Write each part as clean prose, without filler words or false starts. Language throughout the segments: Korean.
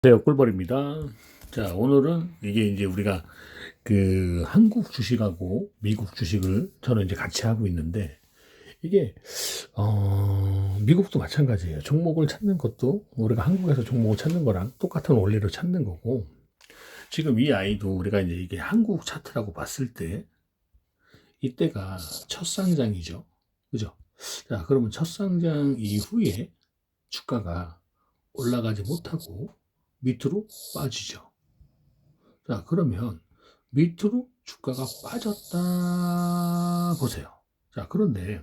네, 꿀벌입니다. 자, 오늘은 이게 이제 우리가 그 한국 주식하고 미국 주식을 저는 이제 같이 하고 있는데 이게 미국도 마찬가지예요. 종목을 찾는 것도 우리가 한국에서 종목을 찾는 거랑 똑같은 원리로 찾는 거고 지금 이 아이도 우리가 이제 이게 한국 차트라고 봤을 때 이때가 첫 상장이죠. 그죠? 자, 그러면 첫 상장 이후에 주가가 올라가지 못하고 밑으로 빠지죠. 자, 그러면 밑으로 주가가 빠졌다 보세요. 자, 그런데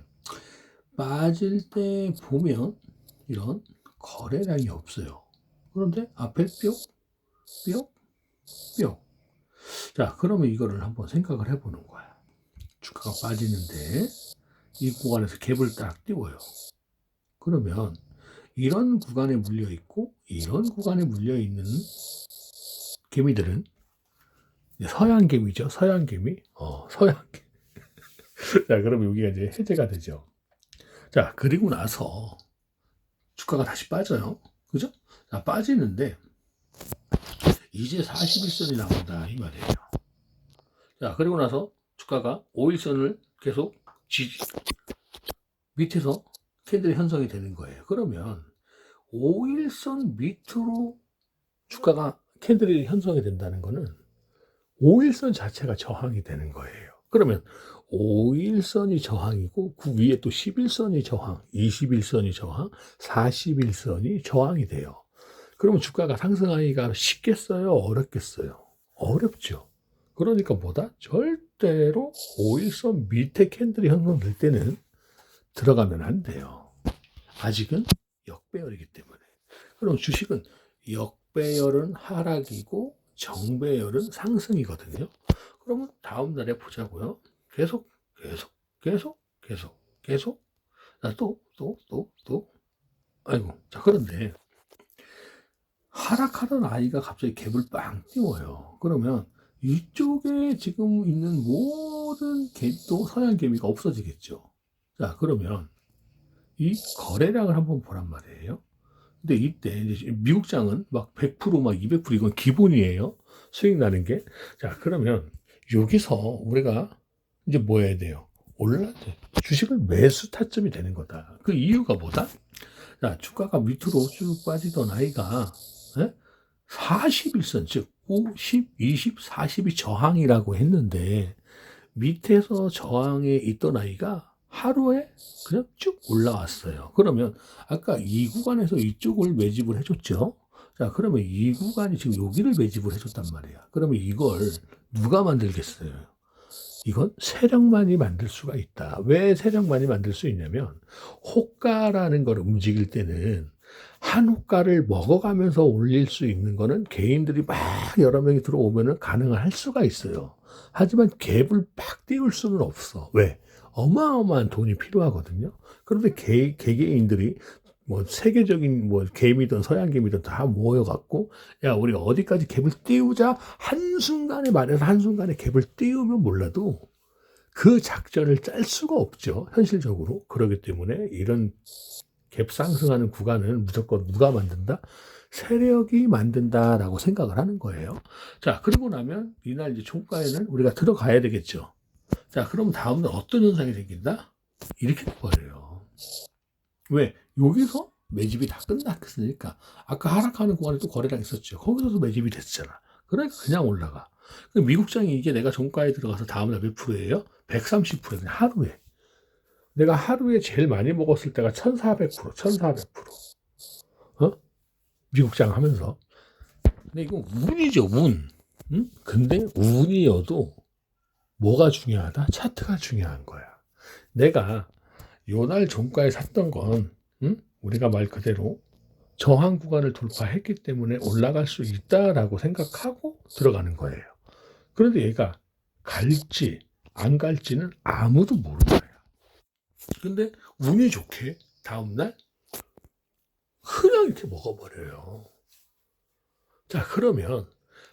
빠질 때 보면 이런 거래량이 없어요. 그런데 앞에 뿅, 뿅, 뿅. 자, 그러면 이거를 한번 생각을 해보는 거야. 주가가 빠지는데 이 구간에서 갭을 딱 띄워요. 그러면 이런 구간에 물려 있고 이런 구간에 물려 있는 개미들은 서양 개미죠. 서양 개미. 서양 개미. 자, 그러면 여기가 이제 해제가 되죠. 자, 그리고 나서 주가가 다시 빠져요. 그죠? 자, 빠지는데 이제 41선이 나온다 이 말이에요. 자, 그리고 나서 주가가 5일선을 계속 밑에서 캔들이 형성이 되는 거예요. 그러면 5일선 밑으로 주가가 캔들이 형성이 된다는 거는 5일선 자체가 저항이 되는 거예요. 그러면 5일선이 저항이고 그 위에 또 11선이 저항, 21선이 저항, 41선이 저항이 돼요. 그러면 주가가 상승하기가 쉽겠어요? 어렵겠어요? 어렵죠. 그러니까 뭐다? 절대로 5일선 밑에 캔들이 형성될 때는 들어가면 안 돼요. 아직은 역배열이기 때문에. 그럼 주식은 역배열은 하락이고 정배열은 상승이거든요. 그러면 다음 날에 보자고요. 계속, 계속, 계속, 계속, 계속. 자, 또. 아이고. 자, 그런데 하락하던 아이가 갑자기 갭을 빵 띄워요. 그러면 이쪽에 지금 있는 모든 갭도 서양 개미가 없어지겠죠. 자, 그러면 이 거래량을 한번 보란 말이에요. 근데 이때 이제 미국장은 막 100%막 200% 이건 기본이에요. 수익 나는 게. 자, 그러면 여기서 우리가 이제 뭐 해야 돼요? 올라야 돼. 주식을 매수 타점이 되는 거다. 그 이유가 뭐다? 자, 주가가 밑으로 쭉 빠지던 아이가 41선, 즉 5, 10, 20, 40이 저항이라고 했는데 밑에서 저항에 있던 아이가 하루에 그냥 쭉 올라왔어요. 그러면 아까 이 구간에서 이쪽을 매집을 해줬죠. 자, 그러면 이 구간이 지금 여기를 매집을 해줬단 말이야. 그러면 이걸 누가 만들겠어요? 이건 세력만이 만들 수가 있다. 왜 세력만이 만들 수 있냐면 호가라는 걸 움직일 때는 한 호가를 먹어가면서 올릴 수 있는 거는 개인들이 막 여러 명이 들어오면은 가능할 수가 있어요. 하지만 갭을 막 띄울 수는 없어. 왜? 어마어마한 돈이 필요하거든요. 그런데 개개인들이 뭐 세계적인 뭐 개미든 서양 개미든 다 모여갖고 야 우리가 어디까지 갭을 띄우자 한순간에 말해서 한순간에 갭을 띄우면 몰라도 그 작전을 짤 수가 없죠. 현실적으로. 그렇기 때문에 이런 갭 상승하는 구간은 무조건 누가 만든다? 세력이 만든다라고 생각을 하는 거예요. 자, 그리고 나면 이날 이제 종가에는 우리가 들어가야 되겠죠. 자, 그럼 다음날 어떤 현상이 생긴다? 이렇게 돼버려요. 왜? 여기서 매집이 다 끝났으니까. 아까 하락하는 구간에 또 거래량 있었죠. 거기서도 매집이 됐잖아. 그러니까 그냥 올라가. 미국장이 이게 내가 종가에 들어가서 다음날 몇 프로예요? 130%. 그냥 하루에. 내가 하루에 제일 많이 먹었을 때가 1400%, 1400%. 어? 미국장 하면서. 근데 이거 운이죠, 운. 응? 근데 운이어도 뭐가 중요하다? 차트가 중요한 거야. 내가 요날 종가에 샀던 건, 응? 우리가 말 그대로 저항 구간을 돌파했기 때문에 올라갈 수 있다라고 생각하고 들어가는 거예요. 그런데 얘가 갈지 안 갈지는 아무도 모르는 거예요. 근데 운이 좋게 다음날 그냥 이렇게 먹어버려요. 자, 그러면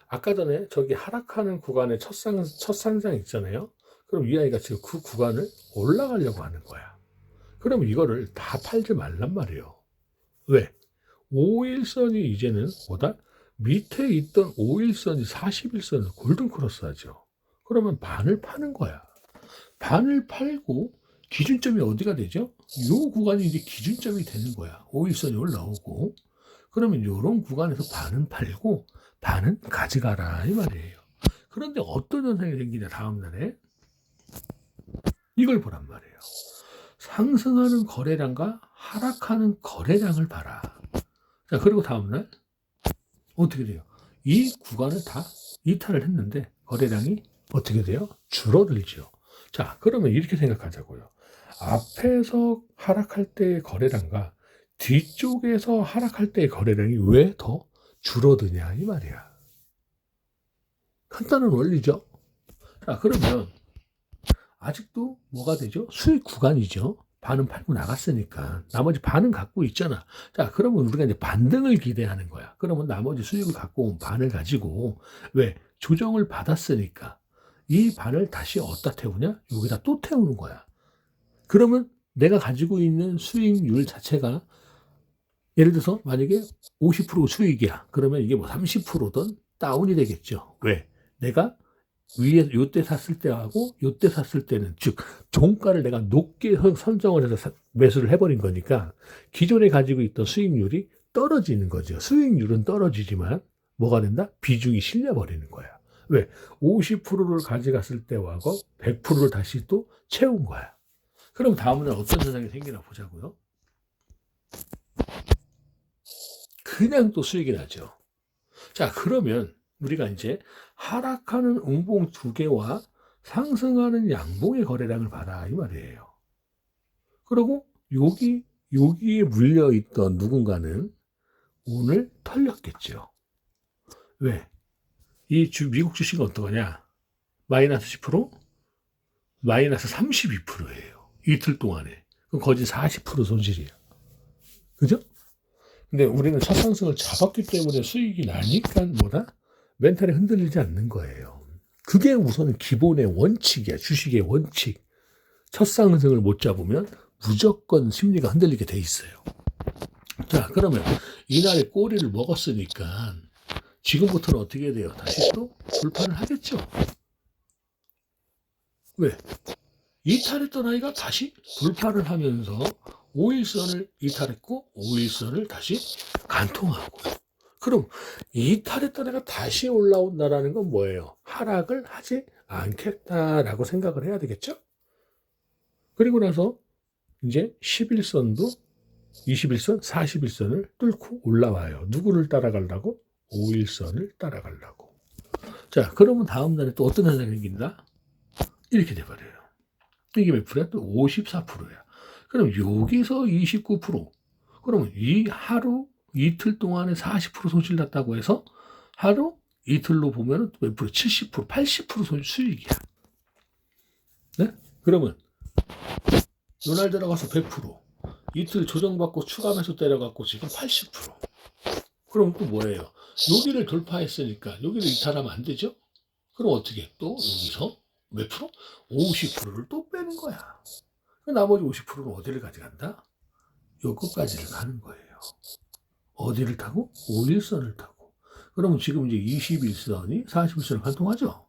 아까 전에 저기 하락하는 구간에 첫 상장 있잖아요. 그럼 이 아이가 지금 그 구간을 올라가려고 하는 거야. 그럼 이거를 다 팔지 말란 말이에요. 왜? 5일선이 이제는 뭐다? 밑에 있던 5일선이 41선을 골든 크로스 하죠. 그러면 반을 파는 거야. 반을 팔고 기준점이 어디가 되죠? 요 구간이 이제 기준점이 되는 거야. 5일선이 올라오고. 그러면 요런 구간에서 반은 팔고 반은 가져가라 이 말이에요. 그런데 어떤 현상이 생기냐 다음날에 이걸 보란 말이에요. 상승하는 거래량과 하락하는 거래량을 봐라. 자, 그리고 다음날 어떻게 돼요? 이 구간을 다 이탈을 했는데 거래량이 어떻게 돼요? 줄어들죠. 자, 그러면 이렇게 생각하자고요. 앞에서 하락할 때의 거래량과 뒤쪽에서 하락할 때의 거래량이 왜 더 줄어드냐 이 말이야. 간단한 원리죠. 자, 그러면 아직도 뭐가 되죠? 수익 구간이죠. 반은 팔고 나갔으니까 나머지 반은 갖고 있잖아. 자, 그러면 우리가 이제 반등을 기대하는 거야. 그러면 나머지 수익을 갖고 온 반을 가지고 왜 조정을 받았으니까 이 반을 다시 어디다 태우냐? 여기다 또 태우는 거야. 그러면 내가 가지고 있는 수익률 자체가 예를 들어서 만약에 50% 수익이야. 그러면 이게 뭐 30%든 다운이 되겠죠. 왜? 내가 위에 요때 샀을 때하고 요때 샀을 때는 즉 종가를 내가 높게 선정을 해서 매수를 해버린 거니까 기존에 가지고 있던 수익률이 떨어지는 거죠. 수익률은 떨어지지만 뭐가 된다? 비중이 실려버리는 거야. 왜? 50%를 가져갔을 때하고 100%를 다시 또 채운 거야. 그럼 다음날 어떤 현상이 생기나 보자고요. 그냥 또 수익이 나죠. 자, 그러면 우리가 이제 하락하는 음봉 두 개와 상승하는 양봉의 거래량을 봐라 이 말이에요. 그리고 여기에 물려있던 누군가는 오늘 털렸겠죠. 왜? 미국 주식은 어떠냐? 마이너스 10%? 마이너스 32%예요. 이틀 동안에. 그럼 거진 40% 손실이야. 그죠? 근데 우리는 첫 상승을 잡았기 때문에 수익이 나니까 뭐다? 멘탈이 흔들리지 않는 거예요. 그게 우선 기본의 원칙이야. 주식의 원칙. 첫 상승을 못 잡으면 무조건 심리가 흔들리게 돼 있어요. 자, 그러면 이날에 꼬리를 먹었으니까 지금부터는 어떻게 돼요? 다시 또 돌파를 하겠죠. 왜? 이탈했던 아이가 다시 돌파를 하면서 5일선을 이탈했고 5일선을 다시 간통하고. 그럼 이탈했던 애가 다시 올라온다라는 건 뭐예요? 하락을 하지 않겠다라고 생각을 해야 되겠죠? 그리고 나서 이제 11선도 21선, 41선을 뚫고 올라와요. 누구를 따라가려고? 5일선을 따라가려고. 자, 그러면 다음 날에 또 어떤 현상이 생긴다? 이렇게 돼버려요. 이게 몇 프로야? 또 54%야. 그럼 여기서 29%. 그러면 이 하루 이틀 동안에 40% 손실 났다고 해서 하루 이틀로 보면 몇 프로? 70%, 80% 수익이야. 네? 그러면 요날 들어가서 100%. 이틀 조정받고 추가 매수 때려갖고 지금 80%. 그럼 또 뭐예요? 여기를 돌파했으니까 여기를 이탈하면 안 되죠? 그럼 어떻게? 또 여기서 몇 프로? 50%를 또 빼는 거야. 나머지 50%는 어디를 가져간다? 요거까지를 가는 거예요. 어디를 타고? 5일선을 타고. 그러면 지금 이제 21선이 41선을 관통하죠?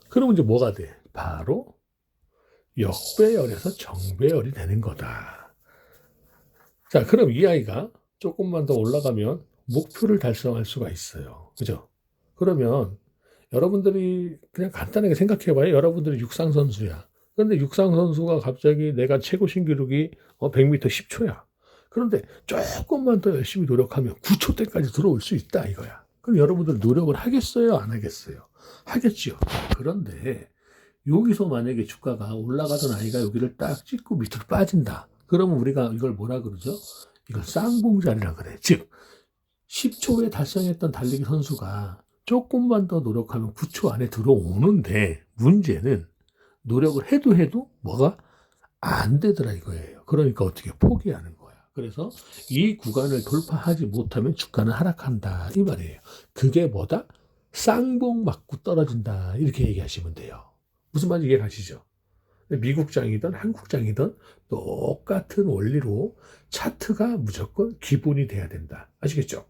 그러면 이제 뭐가 돼? 바로 역배열에서 정배열이 되는 거다. 자, 그럼 이 아이가 조금만 더 올라가면 목표를 달성할 수가 있어요. 그죠? 그러면 여러분들이 그냥 간단하게 생각해봐요. 여러분들이 육상 선수야. 그런데 육상 선수가 갑자기 내가 최고 신기록이 100m 10초야. 그런데 조금만 더 열심히 노력하면 9초대까지 들어올 수 있다 이거야. 그럼 여러분들 노력을 하겠어요? 안 하겠어요? 하겠죠. 그런데 여기서 만약에 주가가 올라가던 아이가 여기를 딱 찍고 밑으로 빠진다. 그러면 우리가 이걸 뭐라 그러죠? 이걸 쌍봉자리라 그래. 즉 10초에 달성했던 달리기 선수가 조금만 더 노력하면 9초 안에 들어오는데 문제는 노력을 해도 뭐가 안 되더라 이거예요. 그러니까 어떻게 포기하는 거야. 그래서 이 구간을 돌파하지 못하면 주가는 하락한다 이 말이에요. 그게 뭐다? 쌍봉 맞고 떨어진다 이렇게 얘기하시면 돼요. 무슨 말인지 이해가시죠? 미국장이든 한국장이든 똑같은 원리로 차트가 무조건 기본이 돼야 된다. 아시겠죠?